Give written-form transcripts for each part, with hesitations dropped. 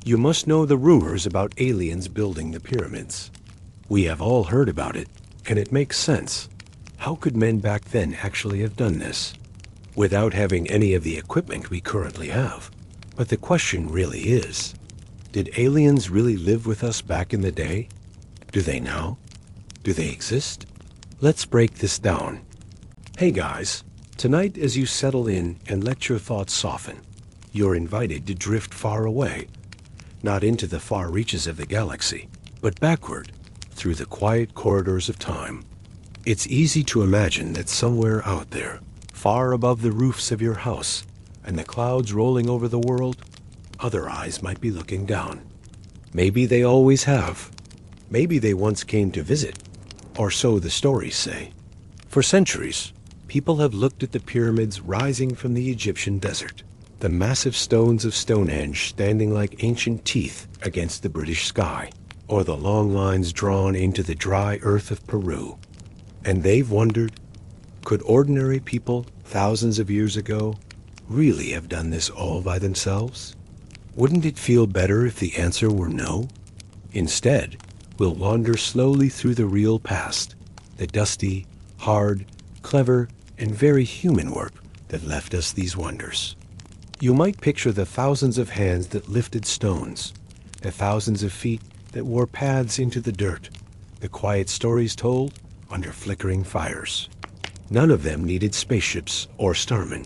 You must know the rumors about aliens building the pyramids. We have all heard about it, and it makes sense. How could men back then actually have done this without having any of the equipment we currently have? But the question really is, did aliens really live with us back in the day? Do they now? Do they exist? Let's break this down. Hey guys, tonight as you settle in and let your thoughts soften, you're invited to drift far away, not into the far reaches of the galaxy, but backward through the quiet corridors of time. It's easy to imagine that somewhere out there, far above the roofs of your house and the clouds rolling over the world, other eyes might be looking down. Maybe they always have. Maybe they once came to visit, or so the stories say. For centuries, people have looked at the pyramids rising from the Egyptian desert, the massive stones of Stonehenge standing like ancient teeth against the British sky, or the long lines drawn into the dry earth of Peru. And they've wondered, could ordinary people thousands of years ago really have done this all by themselves? Wouldn't it feel better if the answer were no? Instead, we'll wander slowly through the real past, the dusty, hard, clever, and very human work that left us these wonders. You might picture the thousands of hands that lifted stones, the thousands of feet that wore paths into the dirt, the quiet stories told under flickering fires. None of them needed spaceships or starmen,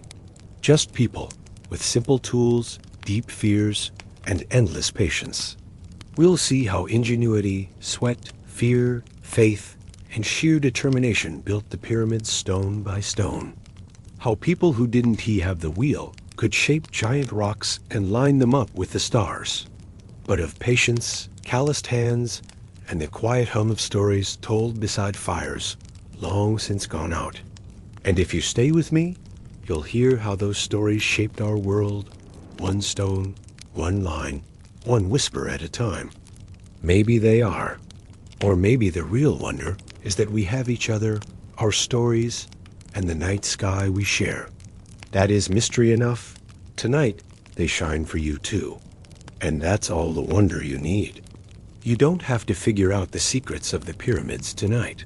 just people with simple tools, deep fears, and endless patience. We'll see how ingenuity, sweat, fear, faith, and sheer determination built the pyramids stone by stone. How people who didn't have the wheel could shape giant rocks and line them up with the stars. But of patience, calloused hands, and the quiet hum of stories told beside fires long since gone out. And if you stay with me, you'll hear how those stories shaped our world, one stone, one line, one whisper at a time. Maybe they are. Or maybe the real wonder is that we have each other, our stories, and the night sky we share. That is mystery enough. Tonight, they shine for you too. And that's all the wonder you need. You don't have to figure out the secrets of the pyramids tonight.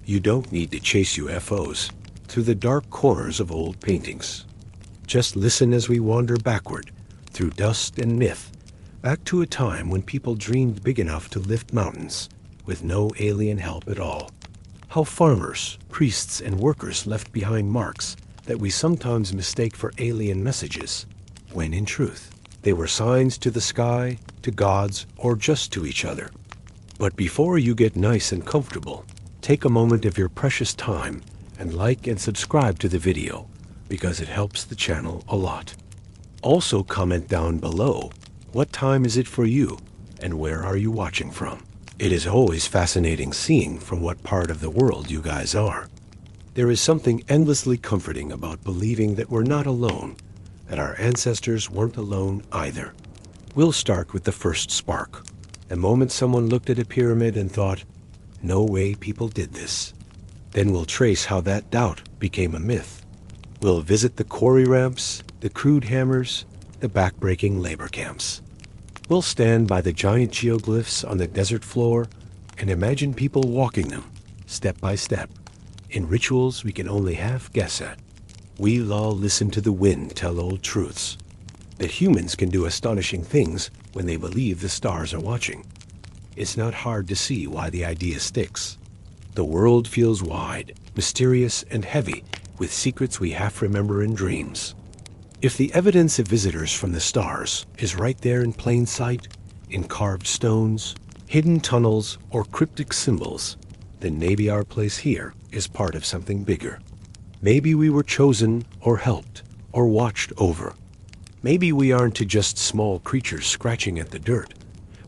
You don't need to chase UFOs through the dark corners of old paintings. Just listen as we wander backward through dust and myth, back to a time when people dreamed big enough to lift mountains with no alien help at all. How farmers, priests, and workers left behind marks that we sometimes mistake for alien messages, when in truth, they were signs to the sky, to gods, or just to each other. But before you get nice and comfortable, take a moment of your precious time and like and subscribe to the video, because it helps the channel a lot. Also comment down below, what time is it for you, and where are you watching from? It is always fascinating seeing from what part of the world you guys are. There is something endlessly comforting about believing that we're not alone, that our ancestors weren't alone either. We'll start with the first spark, the moment someone looked at a pyramid and thought, no way people did this. Then we'll trace how that doubt became a myth. We'll visit the quarry ramps, the crude hammers, the back-breaking labor camps. We'll stand by the giant geoglyphs on the desert floor and imagine people walking them, step by step, in rituals we can only half guess at. We'll all listen to the wind tell old truths, that humans can do astonishing things when they believe the stars are watching. It's not hard to see why the idea sticks. The world feels wide, mysterious, and heavy with secrets we half remember in dreams. If the evidence of visitors from the stars is right there in plain sight, in carved stones, hidden tunnels, or cryptic symbols, then maybe our place here is part of something bigger. Maybe we were chosen, or helped, or watched over. Maybe we aren't just small creatures scratching at the dirt,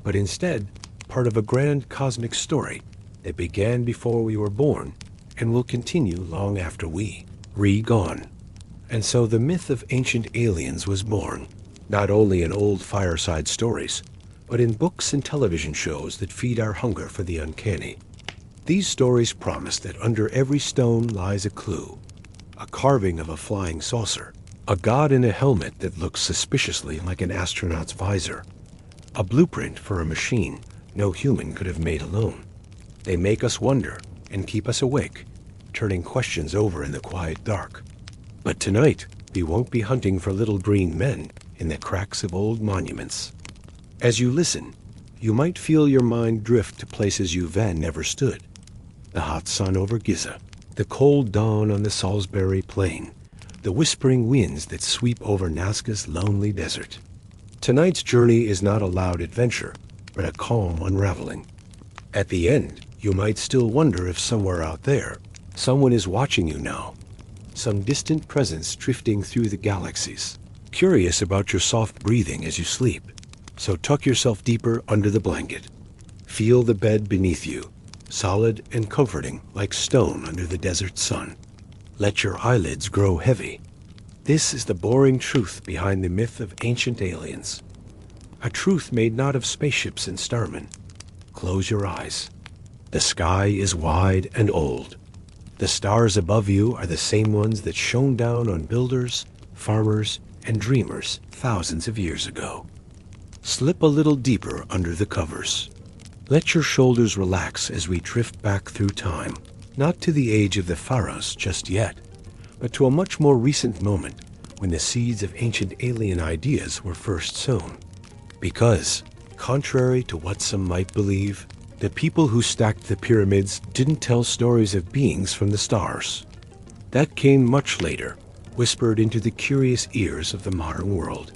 but instead part of a grand cosmic story that began before we were born and will continue long after we gone. And so the myth of ancient aliens was born, not only in old fireside stories, but in books and television shows that feed our hunger for the uncanny. These stories promise that under every stone lies a clue, a carving of a flying saucer, a god in a helmet that looks suspiciously like an astronaut's visor, a blueprint for a machine no human could have made alone. They make us wonder and keep us awake, turning questions over in the quiet dark. But tonight, we won't be hunting for little green men in the cracks of old monuments. As you listen, you might feel your mind drift to places you then never stood. The hot sun over Giza, the cold dawn on the Salisbury Plain, the whispering winds that sweep over Nazca's lonely desert. Tonight's journey is not a loud adventure, but a calm unraveling. At the end, you might still wonder if somewhere out there, someone is watching you now. Some distant presence drifting through the galaxies, curious about your soft breathing as you sleep. So tuck yourself deeper under the blanket. Feel the bed beneath you, solid and comforting like stone under the desert sun. Let your eyelids grow heavy. This is the boring truth behind the myth of ancient aliens. A truth made not of spaceships and starmen. Close your eyes. The sky is wide and old. The stars above you are the same ones that shone down on builders, farmers, and dreamers thousands of years ago. Slip a little deeper under the covers. Let your shoulders relax as we drift back through time, not to the age of the pharaohs just yet, but to a much more recent moment when the seeds of ancient alien ideas were first sown. Because, contrary to what some might believe, the people who stacked the pyramids didn't tell stories of beings from the stars. That came much later, whispered into the curious ears of the modern world.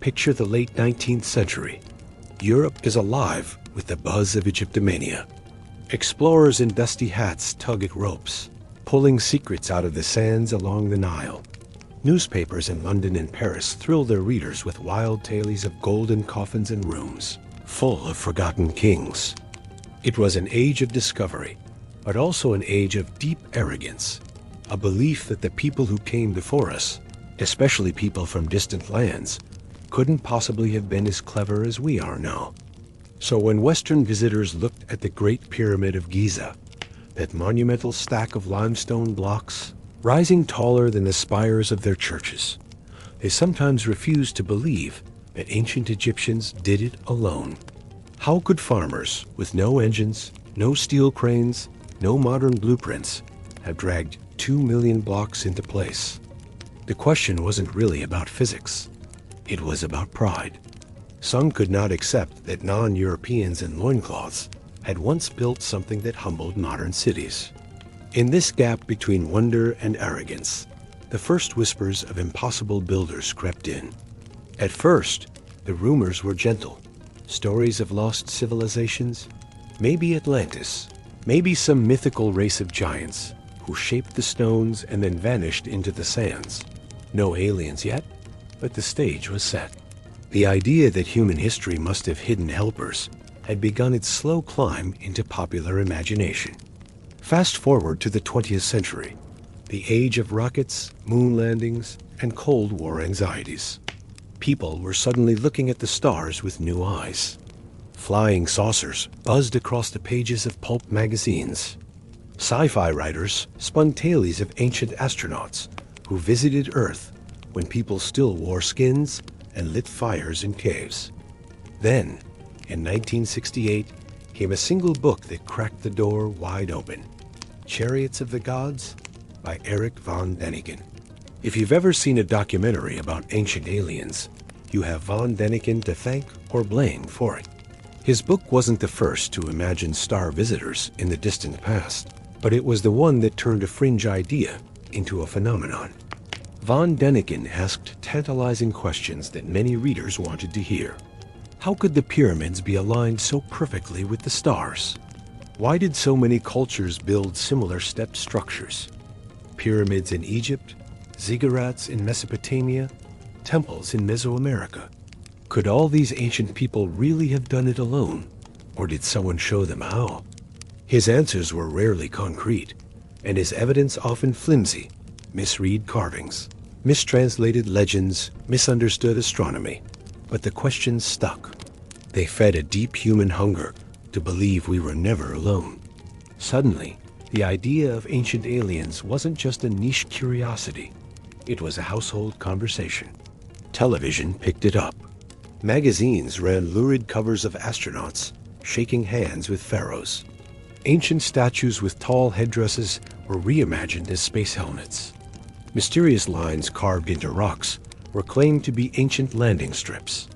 Picture the late 19th century. Europe is alive with the buzz of Egyptomania. Explorers in dusty hats tug at ropes, pulling secrets out of the sands along the Nile. Newspapers in London and Paris thrill their readers with wild tales of golden coffins and rooms, full of forgotten kings. It was an age of discovery, but also an age of deep arrogance, a belief that the people who came before us, especially people from distant lands, couldn't possibly have been as clever as we are now. So when Western visitors looked at the Great Pyramid of Giza, that monumental stack of limestone blocks, rising taller than the spires of their churches, they sometimes refused to believe that ancient Egyptians did it alone. How could farmers, with no engines, no steel cranes, no modern blueprints, have dragged 2 million blocks into place? The question wasn't really about physics. It was about pride. Some could not accept that non-Europeans in loincloths had once built something that humbled modern cities. In this gap between wonder and arrogance, the first whispers of impossible builders crept in. At first, the rumors were gentle. Stories of lost civilizations, maybe Atlantis, maybe some mythical race of giants who shaped the stones and then vanished into the sands. No aliens yet, but the stage was set. The idea that human history must have hidden helpers had begun its slow climb into popular imagination. Fast forward to the 20th century, the age of rockets, moon landings, and Cold War anxieties. People were suddenly looking at the stars with new eyes. Flying saucers buzzed across the pages of pulp magazines. Sci-fi writers spun tales of ancient astronauts who visited Earth when people still wore skins and lit fires in caves. Then, in 1968, came a single book that cracked the door wide open. Chariots of the Gods by Erich von Däniken. If you've ever seen a documentary about ancient aliens, you have von Däniken to thank or blame for it. His book wasn't the first to imagine star visitors in the distant past, but it was the one that turned a fringe idea into a phenomenon. Von Däniken asked tantalizing questions that many readers wanted to hear. How could the pyramids be aligned so perfectly with the stars? Why did so many cultures build similar stepped structures? Pyramids in Egypt, ziggurats in Mesopotamia, temples in Mesoamerica. Could all these ancient people really have done it alone, or did someone show them how? His answers were rarely concrete, and his evidence often flimsy. Misread carvings, mistranslated legends, misunderstood astronomy. But the questions stuck. They fed a deep human hunger to believe we were never alone. Suddenly, the idea of ancient aliens wasn't just a niche curiosity. It was a household conversation. Television picked it up. Magazines ran lurid covers of astronauts shaking hands with pharaohs. Ancient statues with tall headdresses were reimagined as space helmets. Mysterious lines carved into rocks were claimed to be ancient landing strips.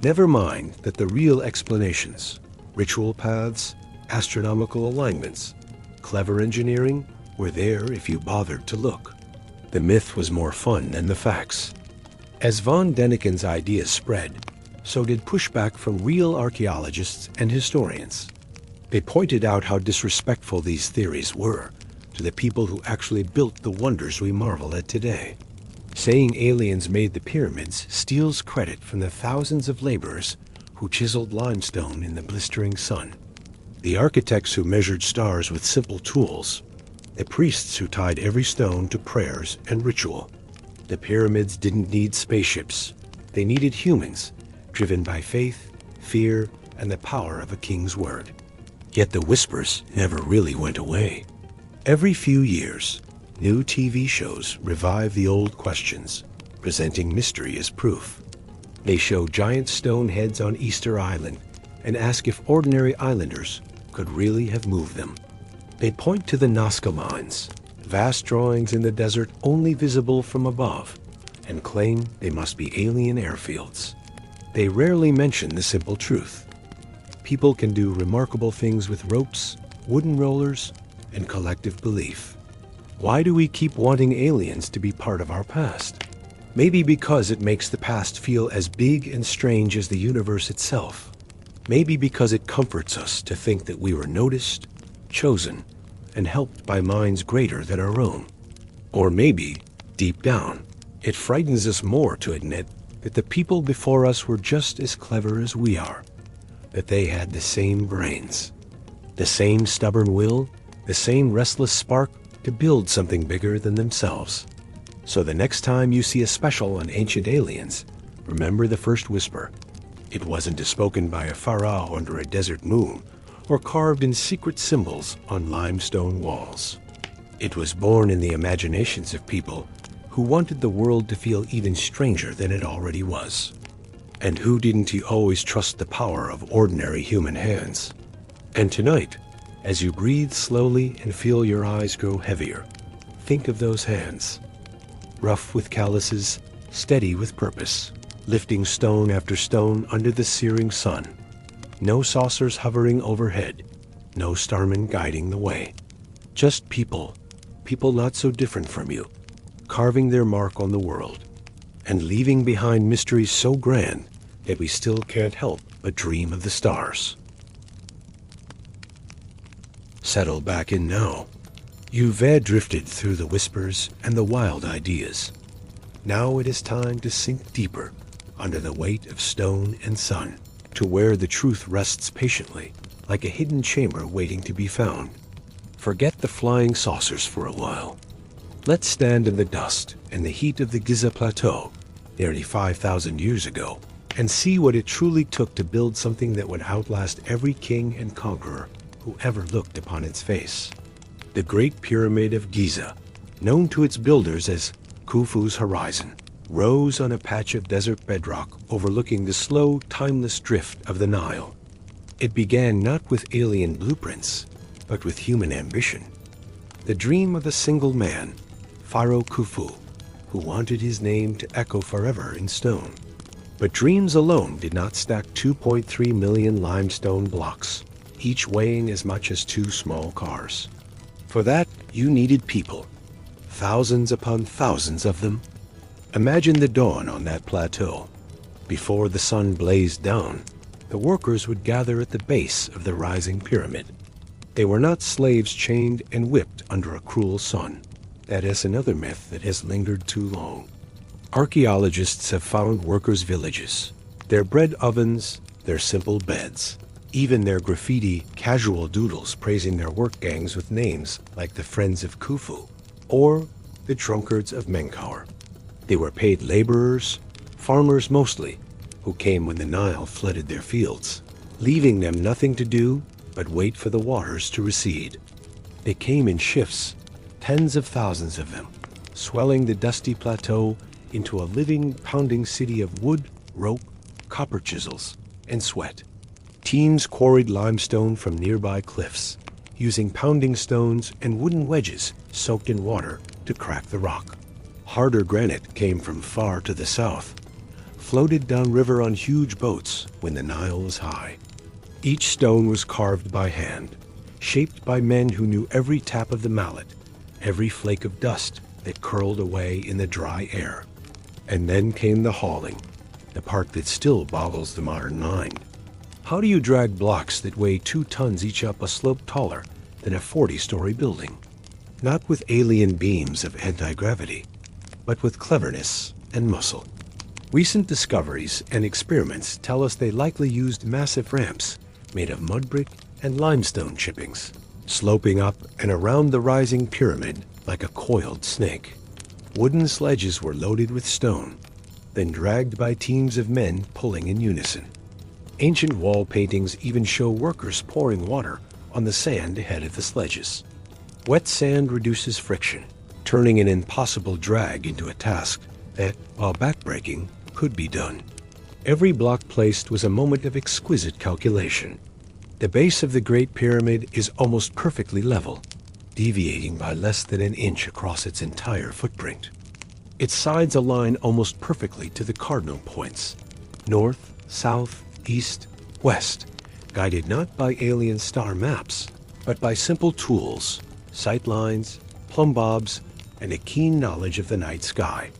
Never mind that the real explanations, ritual paths, astronomical alignments, clever engineering, were there if you bothered to look. The myth was more fun than the facts. As von Däniken's ideas spread, so did pushback from real archaeologists and historians. They pointed out how disrespectful these theories were to the people who actually built the wonders we marvel at today. Saying aliens made the pyramids steals credit from the thousands of laborers who chiseled limestone in the blistering sun, the architects who measured stars with simple tools, the priests who tied every stone to prayers and ritual. The pyramids didn't need spaceships. They needed humans, driven by faith, fear, and the power of a king's word. Yet the whispers never really went away. Every few years, new TV shows revive the old questions, presenting mystery as proof. They show giant stone heads on Easter Island and ask if ordinary islanders could really have moved them. They point to the Nazca Lines, vast drawings in the desert only visible from above, and claim they must be alien airfields. They rarely mention the simple truth. People can do remarkable things with ropes, wooden rollers, and collective belief. Why do we keep wanting aliens to be part of our past? Maybe because it makes the past feel as big and strange as the universe itself. Maybe because it comforts us to think that we were noticed, chosen, and helped by minds greater than our own. Or maybe, deep down, it frightens us more to admit that the people before us were just as clever as we are, that they had the same brains, the same stubborn will, the same restless spark to build something bigger than themselves. So the next time you see a special on ancient aliens, remember the first whisper. It wasn't spoken by a pharaoh under a desert moon or carved in secret symbols on limestone walls. It was born in the imaginations of people who wanted the world to feel even stranger than it already was. And who didn't always trust the power of ordinary human hands? And tonight, as you breathe slowly and feel your eyes grow heavier, think of those hands. Rough with calluses, steady with purpose, lifting stone after stone under the searing sun. No saucers hovering overhead, no starmen guiding the way. Just people not so different from you, carving their mark on the world, and leaving behind mysteries so grand that we still can't help but dream of the stars. Settle back in now. You've drifted through the whispers and the wild ideas. Now it is time to sink deeper under the weight of stone and sun, to where the truth rests patiently, like a hidden chamber waiting to be found. Forget the flying saucers for a while. Let's stand in the dust and the heat of the Giza Plateau, nearly 5,000 years ago, and see what it truly took to build something that would outlast every king and conqueror who ever looked upon its face. The Great Pyramid of Giza, known to its builders as Khufu's Horizon, rose on a patch of desert bedrock overlooking the slow, timeless drift of the Nile. It began not with alien blueprints, but with human ambition. The dream of a single man, Pharaoh Khufu, who wanted his name to echo forever in stone. But dreams alone did not stack 2.3 million limestone blocks, each weighing as much as 2 small cars. For that, you needed people, thousands upon thousands of them. Imagine the dawn on that plateau. Before the sun blazed down, the workers would gather at the base of the rising pyramid. They were not slaves chained and whipped under a cruel sun. That is another myth that has lingered too long. Archaeologists have found workers' villages, their bread ovens, their simple beds, even their graffiti casual doodles praising their work gangs with names like the Friends of Khufu or the Drunkards of Menkaure. They were paid laborers, farmers mostly, who came when the Nile flooded their fields, leaving them nothing to do but wait for the waters to recede. They came in shifts, tens of thousands of them, swelling the dusty plateau into a living, pounding city of wood, rope, copper chisels, and sweat. Teams quarried limestone from nearby cliffs, using pounding stones and wooden wedges soaked in water to crack the rock. Harder granite came from far to the south, floated downriver on huge boats when the Nile was high. Each stone was carved by hand, shaped by men who knew every tap of the mallet, every flake of dust that curled away in the dry air. And then came the hauling, the part that still boggles the modern mind. How do you drag blocks that weigh 2 tons each up a slope taller than a 40-story building? Not with alien beams of anti-gravity, but with cleverness and muscle. Recent discoveries and experiments tell us they likely used massive ramps made of mud brick and limestone chippings, sloping up and around the rising pyramid like a coiled snake. Wooden sledges were loaded with stone, then dragged by teams of men pulling in unison. Ancient wall paintings even show workers pouring water on the sand ahead of the sledges. Wet sand reduces friction, turning an impossible drag into a task that, while backbreaking, could be done. Every block placed was a moment of exquisite calculation. The base of the Great Pyramid is almost perfectly level, deviating by less than an inch across its entire footprint. Its sides align almost perfectly to the cardinal points, north, south, east, west, guided not by alien star maps, but by simple tools, sight lines, plumb bobs, and a keen knowledge of the night sky.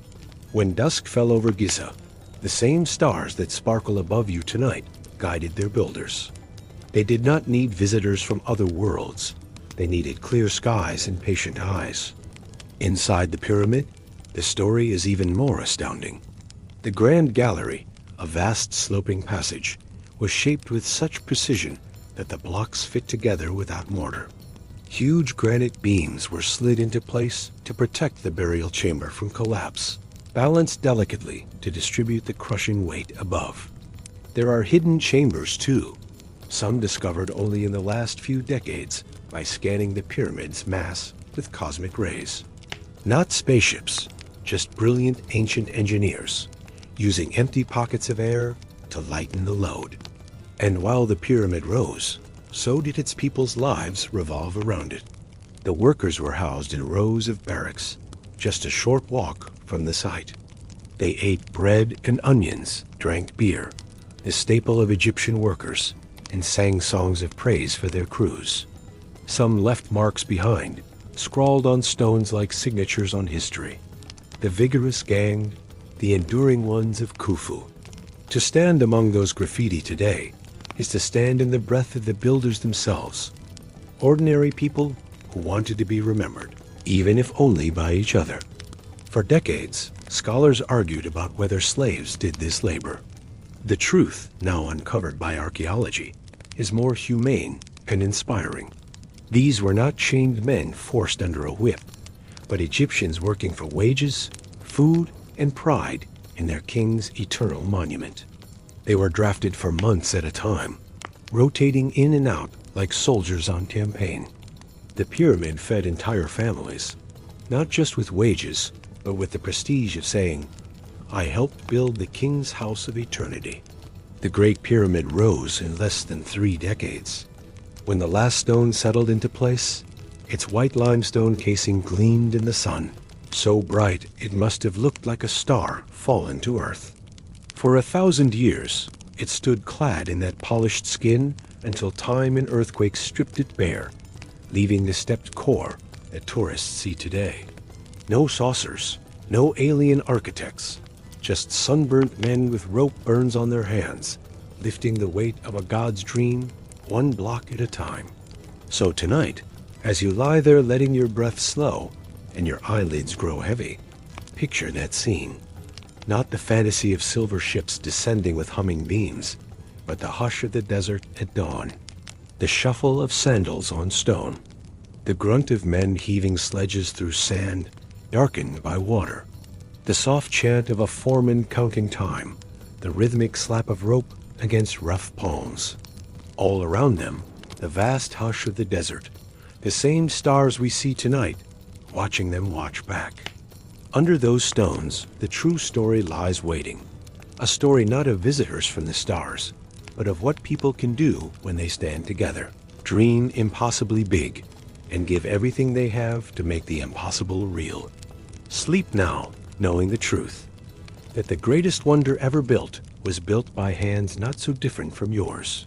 When dusk fell over Giza, the same stars that sparkle above you tonight guided their builders. They did not need visitors from other worlds. They needed clear skies and patient eyes. Inside the pyramid, the story is even more astounding. The Grand Gallery, a vast sloping passage, was shaped with such precision that the blocks fit together without mortar. Huge granite beams were slid into place to protect the burial chamber from collapse, balanced delicately to distribute the crushing weight above. There are hidden chambers too, some discovered only in the last few decades by scanning the pyramid's mass with cosmic rays. Not spaceships, just brilliant ancient engineers, using empty pockets of air to lighten the load. And while the pyramid rose, so did its people's lives revolve around it. The workers were housed in rows of barracks, just a short walk from the site. They ate bread and onions, drank beer, the staple of Egyptian workers, and sang songs of praise for their crews. Some left marks behind, scrawled on stones like signatures on history. The vigorous gang, the enduring ones of Khufu. To stand among those graffiti today is to stand in the breath of the builders themselves, ordinary people who wanted to be remembered, even if only by each other. For decades, scholars argued about whether slaves did this labor. The truth, now uncovered by archaeology, is more humane and inspiring. These were not chained men forced under a whip, but Egyptians working for wages, food, and pride in their king's eternal monument. They were drafted for months at a time, rotating in and out like soldiers on campaign. The pyramid fed entire families, not just with wages, but with the prestige of saying, "I helped build the king's house of eternity." The Great Pyramid rose in less than 3 decades. When the last stone settled into place, its white limestone casing gleamed in the sun, so bright it must have looked like a star fallen to earth. For 1,000 years, it stood clad in that polished skin until time and earthquakes stripped it bare, leaving the stepped core that tourists see today. No saucers, no alien architects, just sunburnt men with rope burns on their hands, lifting the weight of a god's dream one block at a time. So tonight, as you lie there letting your breath slow and your eyelids grow heavy, picture that scene. Not the fantasy of silver ships descending with humming beams, but the hush of the desert at dawn, the shuffle of sandals on stone, the grunt of men heaving sledges through sand darkened by water, the soft chant of a foreman counting time, the rhythmic slap of rope against rough palms. All around them, the vast hush of the desert, the same stars we see tonight, watching them watch back. Under those stones, the true story lies waiting. A story not of visitors from the stars, but of what people can do when they stand together, dream impossibly big, and give everything they have to make the impossible real. Sleep now, knowing the truth, that the greatest wonder ever built was built by hands not so different from yours.